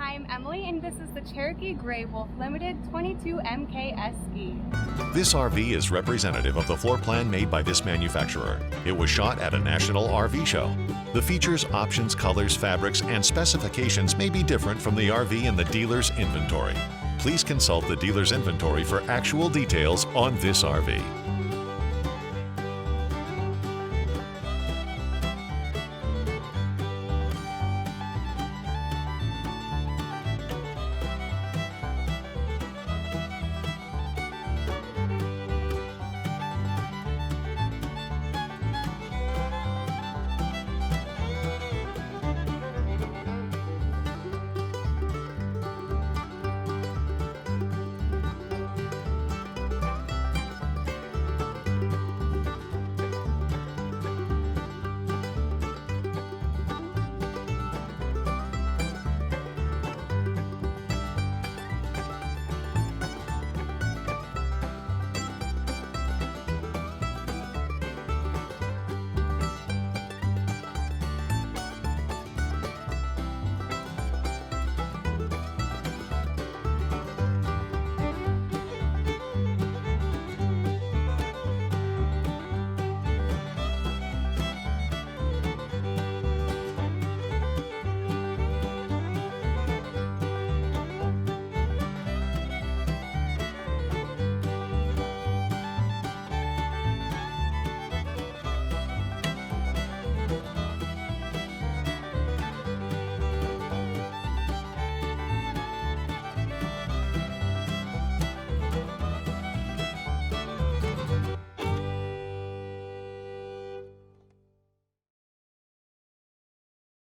Hi, I'm Emily, and this is the Cherokee Grey Wolf Limited 22MKSE. This RV is representative of the floor plan made by this manufacturer. It was shot at a national RV show. The features, options, colors, fabrics, and specifications may be different from the RV in the dealer's inventory. Please consult the dealer's inventory for actual details on this RV.